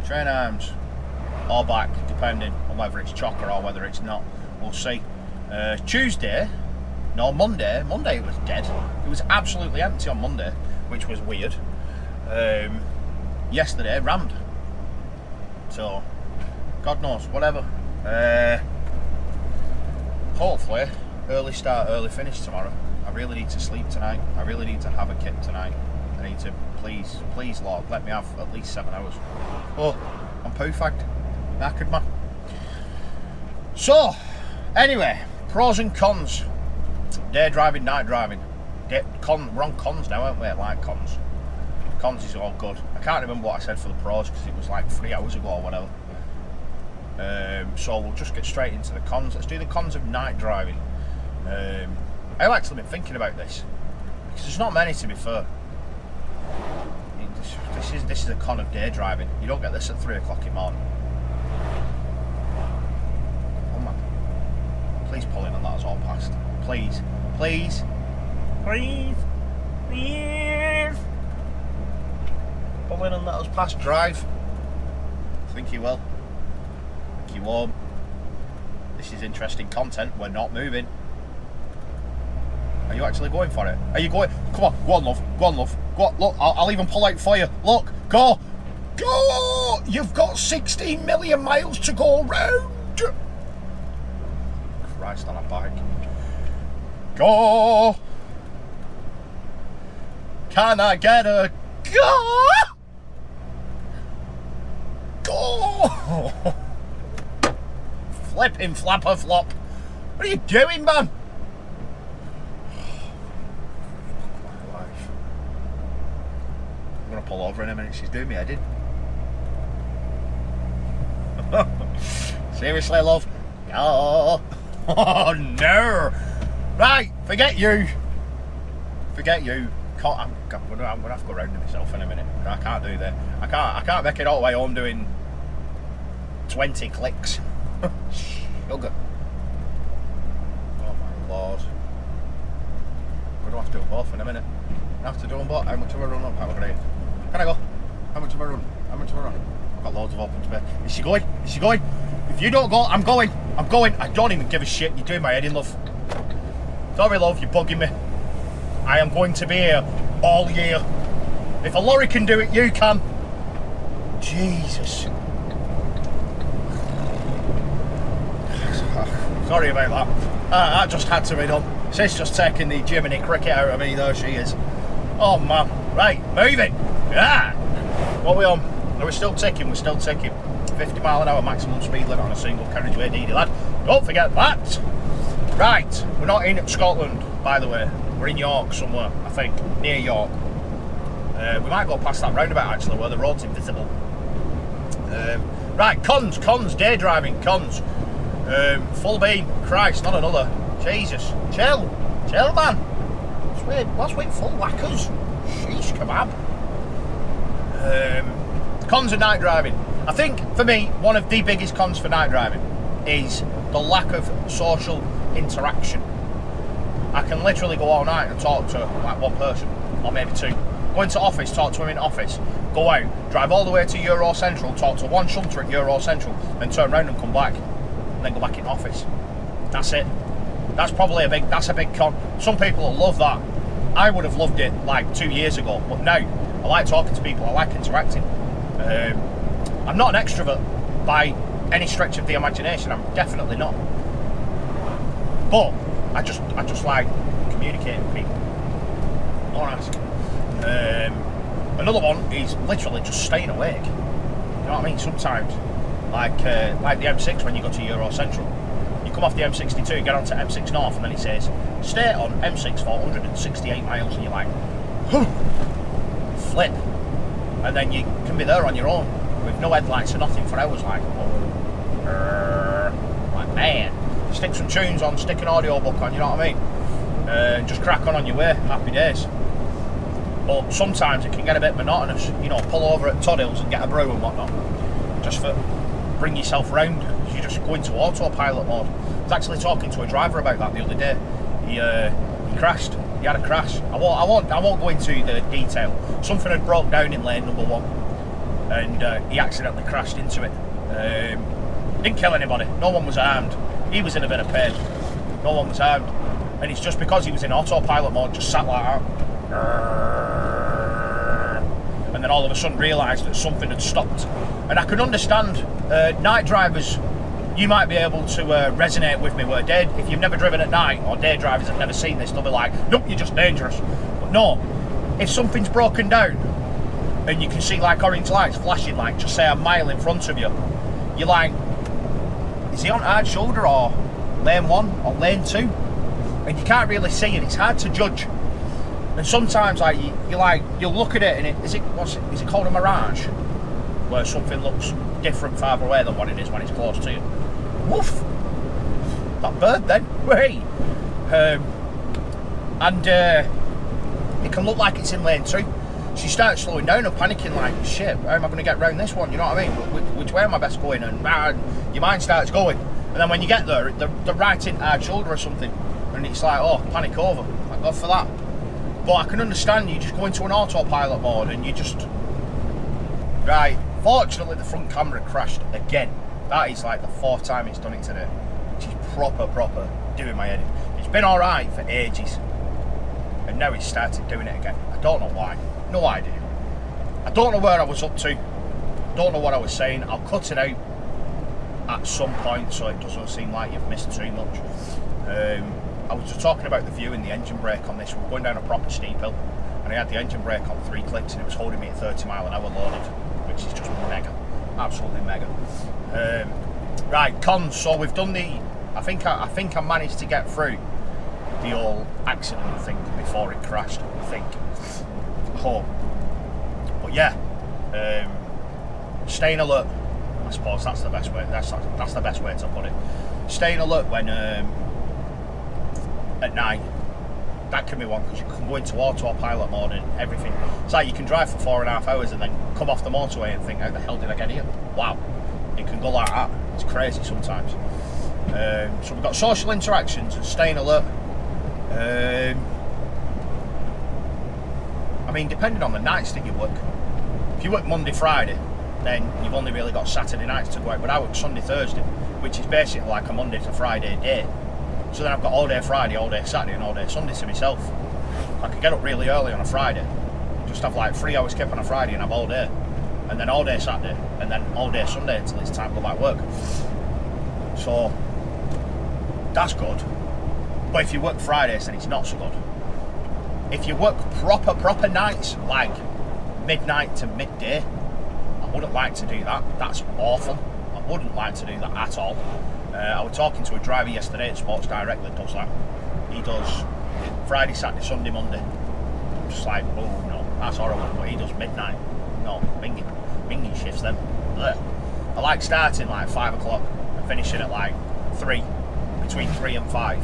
Train arms. Or back, depending on whether it's chocker or whether it's not. We'll see. Monday it was dead. It was absolutely empty on Monday, which was weird. Yesterday, rammed. So, God knows, whatever. Hopefully, early start, early finish tomorrow. I really need to sleep tonight. I really need to have a kip tonight. I need to, please, Lord, let me have at least 7 hours. Oh, I'm poo-fagged. Knackered, man. So, anyway, pros and cons. Day driving, night driving. We're on cons now, aren't we? I like cons. Cons is all good. I can't remember what I said for the pros because it was like 3 hours ago or whatever. So we'll just get straight into the cons. Let's do the cons of night driving. I've actually been thinking about this because there's not many, to be fair. This is a con of day driving. You don't get this at 3 o'clock in the morning. Oh man, please pull in and let us all past. Please, please, please, please. Pull in and let us past. Drive. I think you will. I think you won't. This is interesting content. We're not moving. Are you actually going for it? Are you going? Come on, go on, love. Go on, love. Go on, look, I'll even pull out for you. Look, go. Go! You've got 16 million miles to go round. Christ on a bike. Go. Can I get a go? Go. Flipping flapper flop. What are you doing, man? I'm gonna pull over in a minute. She's doing me head in. Seriously, love. Oh, oh no. Right, forget you. Forget you. I'm gonna have to go round to myself in a minute. I can't do that. I can't make it all the way home doing 20 clicks. Sugar. Oh my lord. I'm gonna have to do them both in a minute. I have to do them both. How much have I run up? How am I gonna? Can I go? How much have I run? How much have I run? I've got loads of open space. Is she going? Is she going? If you don't go, I'm going. I'm going. I don't even give a shit. You're doing my head in, love. Sorry, love. You're bugging me. I am going to be here all year. If a lorry can do it, you can. Jesus. Sorry about that. That just had to be done. Sis just taking the Jiminy cricket out of me, though. She is. Oh man. Right, moving. Yeah. What are we on? Are we still ticking? We're still ticking. 50 mile an hour maximum speed limit on a single carriageway, Deady lad. Don't forget that. Right, we're not in Scotland, by the way. We're in York somewhere, I think, near York. We might go past that roundabout actually, where the road's invisible. Right, cons, day driving, cons. Full beam, Christ, not another. Jesus, chill, man. What's with full whackers? Sheesh kebab. Cons of night driving. I think, for me, one of the biggest cons for night driving is the lack of social interaction. I can literally go all night and talk to like one person, or maybe two. Go into office, talk to him in office. Go out, drive all the way to Euro Central, talk to one shunter at Euro Central, then turn around and come back, and then go back in office. That's it. That's probably a big con. Some people will love that. I would have loved it like 2 years ago, but now I like talking to people. I like interacting. I'm not an extrovert by any stretch of the imagination. I'm definitely not. But I just like communicating with people. Don't ask. Another one is literally just staying awake. You know what I mean? Sometimes, like the M6 when you go to Euro Central, you come off the M62, get onto M6 North, and then it says stay on M6 for 168 miles, and you're like, flip, and then you can be there on your own with no headlights or nothing for hours, like man, stick some tunes on, stick an audio book on, you know what I mean, and just crack on your way, happy days. But sometimes it can get a bit monotonous, you know, pull over at Todd Hills and get a brew and whatnot, just for bring yourself round. You just go into autopilot mode. I was actually talking to a driver about that the other day. He crashed. He had a crash. I won't go into the detail. Something had broke down in lane number 1, and he accidentally crashed into it. Didn't kill anybody. No one was harmed. He was in a bit of pain. No one was harmed, and it's just because he was in autopilot mode, just sat like that. And then all of a sudden realised that something had stopped. And I can understand night drivers, you might be able to resonate with me where if you've never driven at night, or day drivers have never seen this, they'll be like, nope, you're just dangerous. But no, if something's broken down and you can see like orange lights flashing like just say a mile in front of you, you're like, is he on hard shoulder or lane 1 or lane 2? And you can't really see it, it's hard to judge. And sometimes like you'll look at it and is it called a mirage? Where something looks different farther away than what it is when it's close to you. Woof! That bird then, hey! It can look like it's in lane 2. So you start slowing down and panicking like, shit, how am I going to get round this one? You know what I mean? Which way am I best going? And your mind starts going. And then when you get there, they're right in hard shoulder or something. And it's like, oh, panic over. Thank God for that. But I can understand you just go into an autopilot mode and you just... Right, fortunately the front camera crashed again. That is like the 4th time it's done it today. Which is proper doing my head in. It's been alright for ages. And now it's started doing it again. I don't know why. No idea. I don't know where I was up to. Don't know what I was saying. I'll cut it out at some point so it doesn't seem like you've missed too much. I was just talking about the view and the engine brake on this. We're going down a proper steep hill and I had the engine brake on 3 clicks and it was holding me at 30 mile an hour loaded, which is just mega, absolutely mega. Right, cons. So we've done the, I think I managed to get through the whole accident thing before it crashed, I think. I hope. But yeah, staying alert, I suppose that's the best way. That's the best way to put it. Staying alert when at night, that can be one, because you can go into autopilot mode and everything. It's like you can drive for 4.5 hours and then come off the motorway and think, how the hell did I get here? Wow, it can go like that. It's crazy sometimes. So we've got social interactions and staying alert. I mean, depending on the nights that you work. If you work Monday, Friday, then you've only really got Saturday nights to go out. But I work Sunday, Thursday, which is basically like a Monday to Friday day. So then I've got all day Friday, all day Saturday and all day Sunday to myself. I could get up really early on a Friday, just have like 3 hours skip on a Friday and have all day. And then all day Saturday, and then all day Sunday until it's time to go back work. So, that's good. But if you work Fridays, then it's not so good. If you work proper nights, like midnight to midday, I wouldn't like to do that. That's awful. I wouldn't like to do that at all. I was talking to a driver yesterday at Sports Direct that does that. He does Friday, Saturday, Sunday, Monday. I'm just like, oh no, that's horrible. But he does midnight. No, binging shifts then. Ugh. I like starting like 5 o'clock and finishing at like 3, between 3 and 5.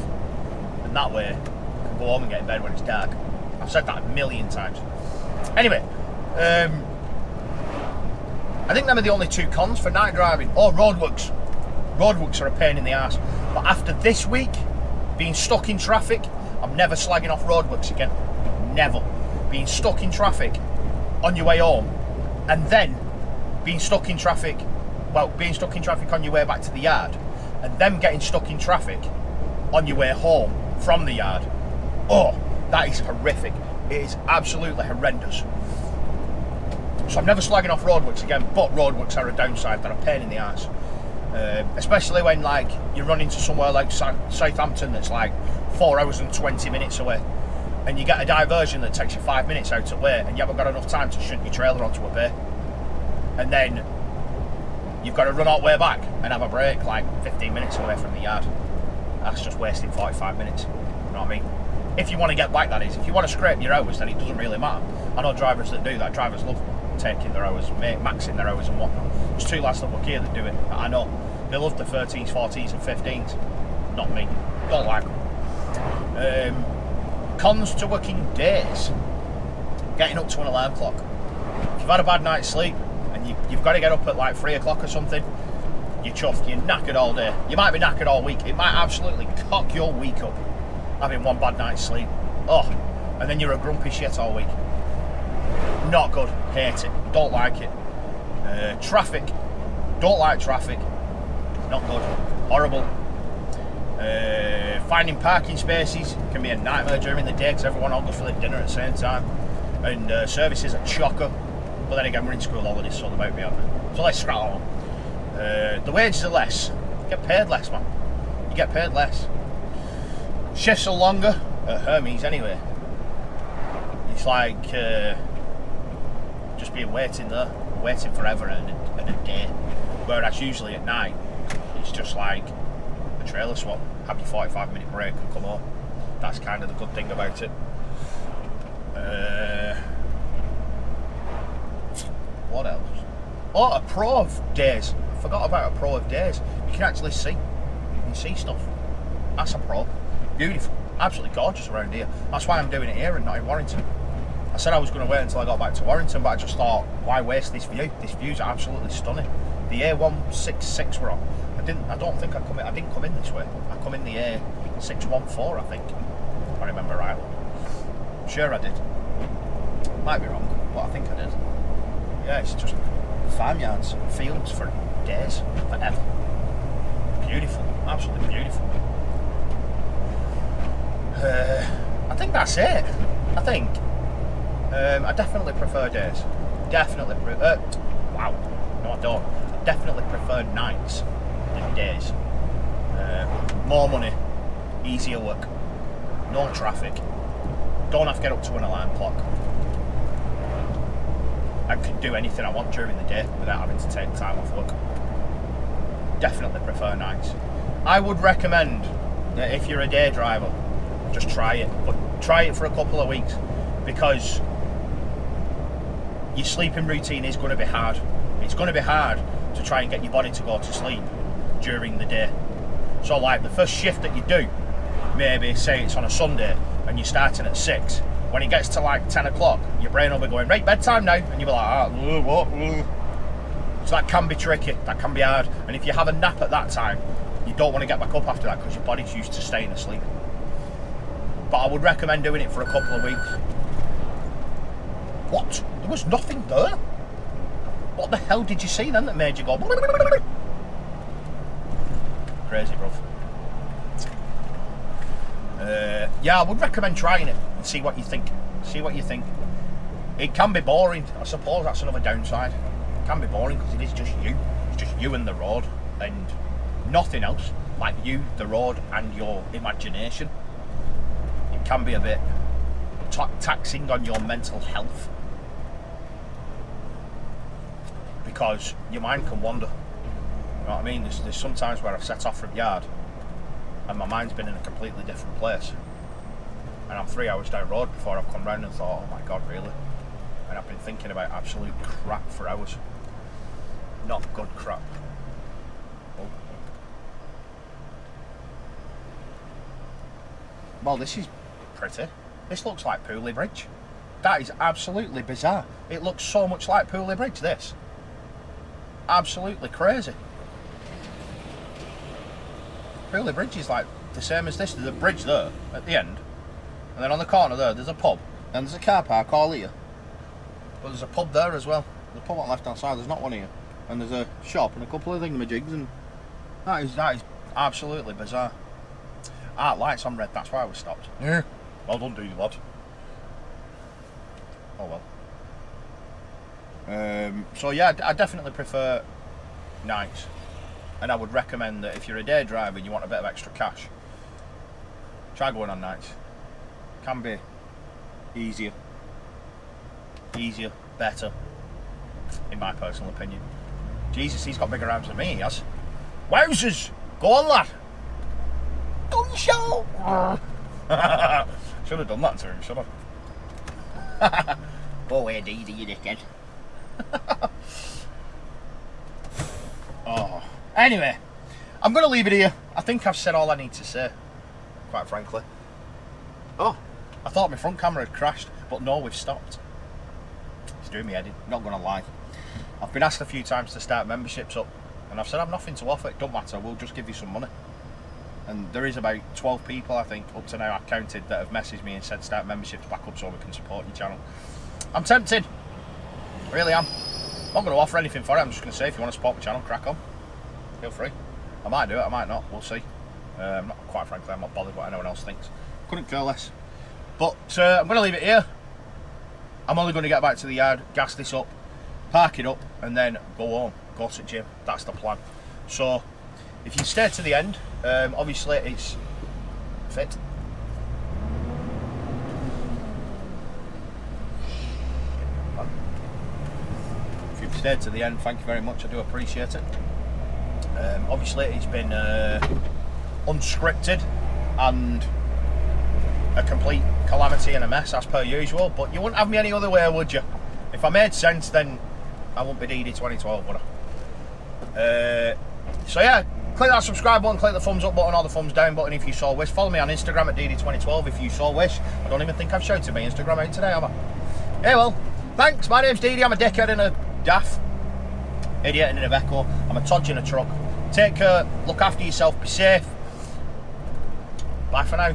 And that way, I can go home and get in bed when it's dark. I've said that a million times. Anyway, I think them are the only 2 cons for night driving. Oh, roadworks. Roadworks are a pain in the arse. But after this week, being stuck in traffic, I'm never slagging off roadworks again. Never. Being stuck in traffic on your way home, and then being stuck in traffic on your way back to the yard, and then getting stuck in traffic on your way home from the yard. Oh, that is horrific. It is absolutely horrendous. So I'm never slagging off roadworks again, but roadworks are a downside, they're a pain in the arse. Especially when like you run into somewhere like Southampton that's like 4 hours and 20 minutes away, and you get a diversion that takes you 5 minutes out of way, and you haven't got enough time to shunt your trailer onto a bay, and then you've got to run all the way back and have a break like 15 minutes away from the yard. That's just wasting 45 minutes, you know what I mean? If you want to get back, that is. If you want to scrape your hours, then it doesn't really matter. I know drivers that do that. Drivers love taking their hours, maxing their hours and whatnot. There's 2 lads that work here that do it, that I know. They love the 13s, 14s and 15s. Not me. Don't like them. Cons to working days. Getting up to an alarm clock. If you've had a bad night's sleep and you've got to get up at like 3 o'clock or something, you're chuffed, you're knackered all day. You might be knackered all week. It might absolutely cock your week up having one bad night's sleep. Oh, and then you're a grumpy shit all week. Not good. Hate it. Don't like it. Traffic. Don't like traffic. Not good. Horrible. Finding parking spaces can be a nightmare during the day because everyone all goes for their dinner at the same time. And services are chocker. But then again, we're in school holidays, so they might be on there. So let's scrap on. The wages are less. You get paid less, man. You get paid less. Shifts are longer at Hermes anyway. It's like just being waiting there, waiting forever and a day. Whereas usually at night, it's just like a trailer swap. Have your 45-minute break and come home. That's kind of the good thing about it. What else? Oh, a pro of days. I forgot about a pro of days. You can actually see. You can see stuff. That's a pro. Beautiful. Absolutely gorgeous around here. That's why I'm doing it here and not in Warrington. I said I was going to wait until I got back to Warrington, but I just thought, why waste this view? This view's absolutely stunning. The A166 we're on. I didn't come in this way. I come in the A614, I think. If I remember rightly. I'm sure I did. Might be wrong, but I think I did. Yeah, it's just farmyards, fields for days, forever. Beautiful, absolutely beautiful. I think that's it. I think I definitely prefer days. Wow, no I don't. I definitely prefer nights than days. More money, easier work, no traffic, don't have to get up to an alarm clock. I can do anything I want during the day without having to take time off work. Definitely prefer nights. I would recommend that if you're a day driver, just try it, but try it for a couple of weeks, because your sleeping routine is going to be hard. It's going to be hard to try and get your body to go to sleep during the day. So like the first shift that you do, maybe say it's on a Sunday and you're starting at 6, when it gets to like 10 o'clock, your brain will be going, right, bedtime now, and you'll be like, what? So that can be tricky, that can be hard, and if you have a nap at that time, you don't want to get back up after that because your body's used to staying asleep. But I would recommend doing it for a couple of weeks. What? There was nothing there? What the hell did you see then that made you go... Crazy, bruv. Yeah, I would recommend trying it and see what you think. See what you think. It can be boring. I suppose that's another downside. It can be boring because it is just you. It's just you and the road and nothing else. Like you, the road and your imagination. It can be a bit taxing on your mental health. Because your mind can wander. You know what I mean? There's some times where I've set off from yard and my mind's been in a completely different place. And I'm 3 hours down the road before I've come round and thought, oh my god, really? And I've been thinking about absolute crap for hours. Not good crap. Oh. Well, this is pretty. This looks like Pooley Bridge. That is absolutely bizarre. It looks so much like Pooley Bridge, this. Absolutely crazy. Pooley Bridge is like the same as this. There's a bridge there at the end, and then on the corner there's a pub, and there's a car park all here. But there's a pub there as well. There's a pub on the left hand side, there's not one here. And there's a shop and a couple of thingamajigs, and that is absolutely bizarre. Ah, lights on red, that's why I was stopped. Yeah. Well done, do you, lad. Oh well. So yeah, I definitely prefer nights, and I would recommend that if you're a day driver and you want a bit of extra cash, try going on nights. Can be easier, better, in my personal opinion. Jesus, he's got bigger arms than me, he has. Wowzers! Go on, lad! Gun show! Should have done that to him, should I? Go away, Deady, you dickhead. Oh. Anyway, I'm going to leave it here. I think I've said all I need to say, quite frankly. Oh, I thought my front camera had crashed, but no, we've stopped. It's doing me head in, not going to lie. I've been asked a few times to start memberships up, and I've said I've nothing to offer. It don't matter, we'll just give you some money. And there is about 12 people, I think, up to now I've counted, that have messaged me and said start memberships back up so we can support your channel. I'm tempted, I really am. I'm not going to offer anything for it. I'm just going to say, if you want to support my channel, crack on. Feel free. I might do it, I might not, we'll see. Quite frankly, I'm not bothered what anyone else thinks. Couldn't care less. But I'm going to leave it here. I'm only going to get back to the yard, gas this up, park it up, and then go home, go to the gym. That's the plan. So if you stay to the end, obviously it's fit. If you've stayed to the end, thank you very much, I do appreciate it. Obviously it's been unscripted and a complete calamity and a mess as per usual, but you wouldn't have me any other way, would you? If I made sense, then I wouldn't be Deady 2012, would I? So yeah, click that subscribe button, click the thumbs up button or the thumbs down button if you so wish. Follow me on Instagram at Deady 2012 if you so wish. I don't even think I've shouted my Instagram out today, have I? Yeah, well, thanks. My name's Deady. I'm a dickhead and a daft idiot and an Iveco. I'm a todge in a truck. Take care, look after yourself, be safe. Bye for now.